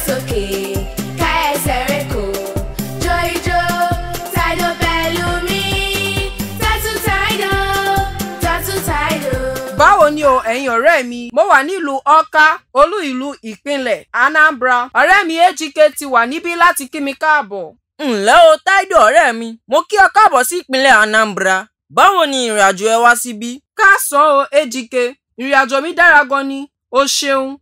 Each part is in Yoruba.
sókè, ká ẹsẹ̀ rẹ̀ kò. Jó ijó, Taido pẹ̀lú mi. Tatu Taido, Tatu Taido. Báwo ni o ẹ̀yin ọ̀rẹ́ mi? Mo wà nílùú Ọ̀ká, olú ìlú ìpínlẹ̀ Anambra. Ọ̀rẹ́ mi Ejike ti wà níbí láti kí mi káàbọ̀. Ǹlẹ́ o Taido ọ̀rẹ́ mi, mo kí ọ káàbọ̀ sí ìpínlẹ̀ Anambra. Báwo ni ìrìnàjò ẹ wá síbí? Káàsán o Ejike, ìrìnàjò mi dára gan ni, o ṣeun.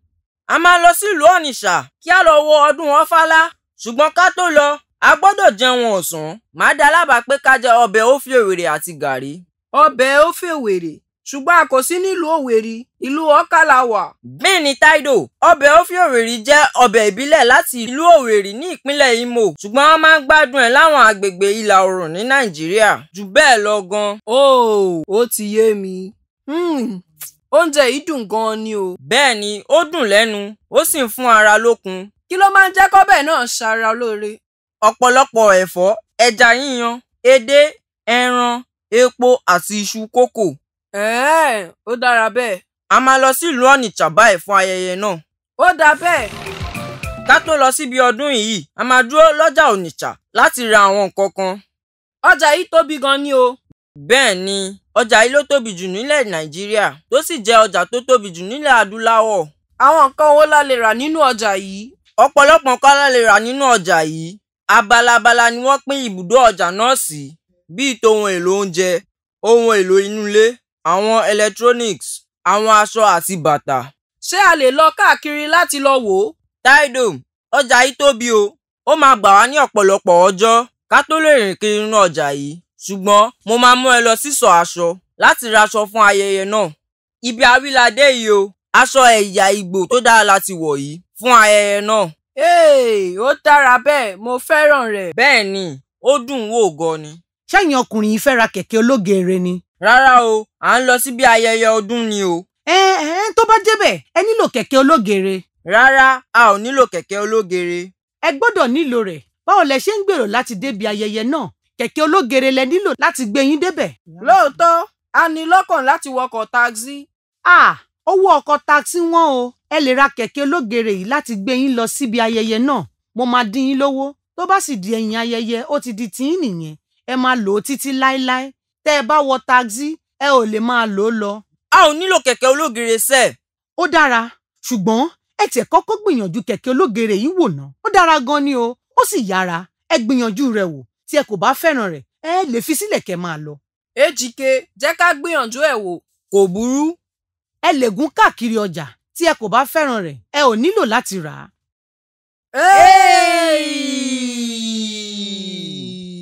A máa lọ sílùú Ọ̀nìṣà kí a lọ wo ọdún Ọ̀fàlà. Ṣùgbọ́n ká tó lọ, a gbọ́dọ̀ jẹun ọ̀sán. Màá dá lábàá pé ká jẹ ọbẹ̀ Ofe Owere àti gàrí. Ọbẹ̀ Ofe Owere, ṣùgbọ́n a kò sí nílùú Òwèrì, ìlú Ọ̀ká la wà. Bẹ́ẹ̀ ni Taido, ọbẹ̀ Ofe Owere jẹ́ ọbẹ̀ ìbílẹ̀ láti ìlú Òwèrì ní ìpínlẹ̀ Imo. Ṣùgbọ́n wọ́n máa ń gbádùn ẹ̀ láwọn agbègbè ìlà oòrùn ní Nàìjíríà. Jù bẹ́ẹ̀ lọ gan. Ó ti yé mi. Oúnjẹ yìí dùn gan ni o. Bẹ́ẹ̀ ni, ó dùn lẹ́nu, ó sì ń fún ara lókun. Kí ló máa ń jẹ́ kọ́bẹ̀ náà ṣara lóore? Ọ̀pọ̀lọpọ̀ ẹ̀fọ́, ẹja yíyan, edé, ẹran, epo àti iṣu kókò. Ó dára bẹ́ẹ̀. A máa lọ sílùú Ọ̀nìṣà báyìí fún ayẹyẹ náà. Ó dáa bẹ́ẹ̀. Ká tó lọ síbi ọdún yìí, a máa dúró lọ́jà Ọ̀nìṣà láti ra àwọn nǹkan kan. Ọjà yìí tóbi gan ni o. Bẹ́ẹ̀ ni, ọjà yìí ló tóbi jù nílẹ̀ Nàìjíríà, tó sì jẹ́ ọjà tó tóbi jù nílẹ̀ Adúláwọ̀. Àwọn nǹkan wo la lè rà nínú ọjà yìí? Ọ̀pọ̀lọpọ̀ nǹkan la lè rà nínú ọjà yìí. Abala ni wọ́n pín ibùdó ọjà náà sí, bíi tòhun èlò oúnjẹ, ohun èlò inú ilé, àwọn electronics, àwọn aṣọ àti bàtà. Ṣé a lè lọ káàkiri láti lọ wò ó? Taido, ọjà yìí tóbi o. Ó máa gbà wá ní ọ̀pọ̀lọpọ̀ ọjọ́ ká tó lè rìn kiri nínú ọjà yìí. Ṣùgbọ́n mo máa mú ẹ lọ sísọ̀ aṣọ láti raṣọ fún ayẹyẹ náà. Ibi àwíládé yìí o, aṣọ ẹ̀yà Ìgbò tó dára láti wọ̀ yìí fún ayẹyẹ náà. Ó dára bẹ́ẹ̀, mo fẹ́ràn rẹ̀. Bẹ́ẹ̀ ni, ó dùn wò gan ni. Ṣẹ́yìn ọkùnrin yìí fẹ́ ra kẹ̀kẹ́ ológeere ni? Rárá o, à ń lọ síbi ayẹyẹ ọdún ni o. Tó bá jẹ́ bẹ́ẹ̀, ẹ nílò kẹ̀kẹ́ ológeere. Rárá, a ò nílò kẹ̀kẹ́ ológeere. Ẹ gbọ́dọ̀ nílò rẹ̀. Báwo lẹ ṣe ń gbèrò láti débi ayẹyẹ náà? Kẹ̀kẹ́ ológeere lẹ nílò láti gbé yín débẹ̀. Lóòótọ́, a ní lọ́kàn láti wọkọ̀ táksì. Owó ọkọ̀ táksì wọ́n o. Ẹ lè ra kẹ̀kẹ́ ológeere yìí láti gbé yín lọ síbi ayẹyẹ náà. Mo máa dín yín lówó. Tó bá sì di ẹ̀yìn ayẹyẹ, ó ti di tiyín nìyẹn. Ẹ máa lò ó títí láéláé. Tẹ́ ẹ bá wọ táksì, ẹ ò lè máa lò ó lọ. A ò nílò kẹ̀kẹ́ ológeere sẹ́ẹ̀. Ó dára, ṣùgbọ́n ẹ tiẹ̀ kọ́kọ́ gbìyànjú kẹ̀kẹ́ ológeere yìí wò ná. Ó dára gan ni o, ó sì yára. Ẹ gbìyànjú rẹ̀ wò. Tí ẹ kò bá fẹ́ràn rẹ̀, ẹ lè fi sílẹ̀ kẹ́ máa lọ. Ejike, jẹ́ ká gbìyànjú ẹ̀ wò. Kò burú. Ẹ lè gún káàkiri ọjà. Tí ẹ kò bá fẹ́ràn rẹ̀, ẹ ò nílò láti rà á.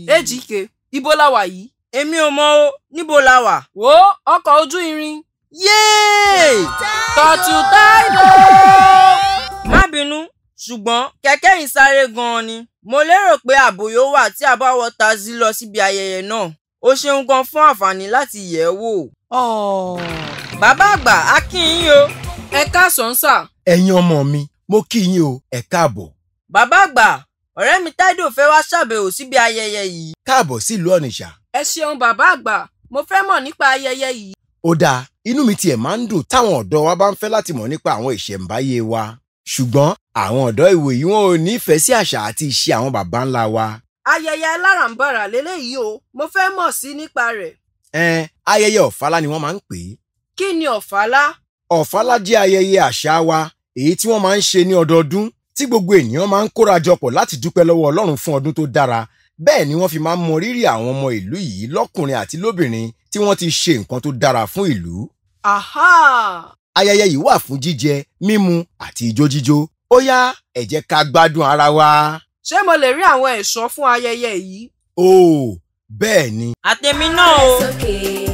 Ejike, ibo la wà yìí? Èmi ò mọ̀ o, níbo la wà? Wo ọkọ̀ ojú irin. Yéè! Tatu Taido! Má bínú, ṣùgbọ́n kẹ̀kẹ́ yìí sáré gan-an ni. Mo lérò pé ààbò yóò wà tí a bá wọ táksì lọ síbi ayẹyẹ náà. O ṣeun gan fún àǹfààní láti yẹ̀ ẹ́ wò. Bàbá àgbà, a kí yín o. Ẹ káàsán sà. Ẹ̀yin ọmọ mi, mo kí yín o, ẹ káàbọ̀. Bàbá àgbà, ọ̀rẹ́ mi Taido fẹ́ wá ṣàbẹ̀wò síbi ayẹyẹ yìí. Káàbọ̀ sílùú Ọ̀nìṣà. Ẹ ṣeun bàbá àgbà, mo fẹ́ mọ̀ nípa ayẹyẹ yìí. Ó dáa, inú mi tiẹ̀ máa ń dùn táwọn ọ̀dọ́ wa bá ń fẹ́ láti mọ̀ nípa àwọn ìṣẹ̀ǹbáyé wa. Ṣùgbọ́n àwọn ọ̀dọ́ ìwòyí wọn ò nífẹ̀ẹ́ sí àṣà àti ìṣe àwọn bàbá ńlá wa. Ayẹyẹ aláràǹbarà lélẹ́yìí o, mo fẹ́ mọ̀ sí nípa rẹ̀. Ayẹyẹ Ọ̀fàlà ni wọ́n máa ń pè é. Kí ni Ọ̀fàlà? Ọ̀fàlà jẹ́ ayẹyẹ àṣà wa, èyí tí wọ́n máa ń ṣe ní ọdọọdún, tí gbogbo ènìyàn máa ń kórajọpọ̀ láti dúpẹ́ lọ́wọ́ Ọlọ́run fún ọdún tó dára. Bẹ́ẹ̀ ni wọ́n fi máa ń mọ rírì àwọn ọmọ ìlú yìí lọ́kùnrin àti lóbìnrin tí wọ́n ti ṣe nǹkan tó dára fún ìlú. Ayẹyẹ yìí wà fún jíjẹ, mímu àti ijó jíjó. Ó yá, ẹ jẹ́ ká gbádùn ara wa. Ṣé mo lè rí àwọn ẹ̀ṣọ́ fún ayẹyẹ yìí? Bẹ́ẹ̀ ni. Àtèmi náà o. Sókè.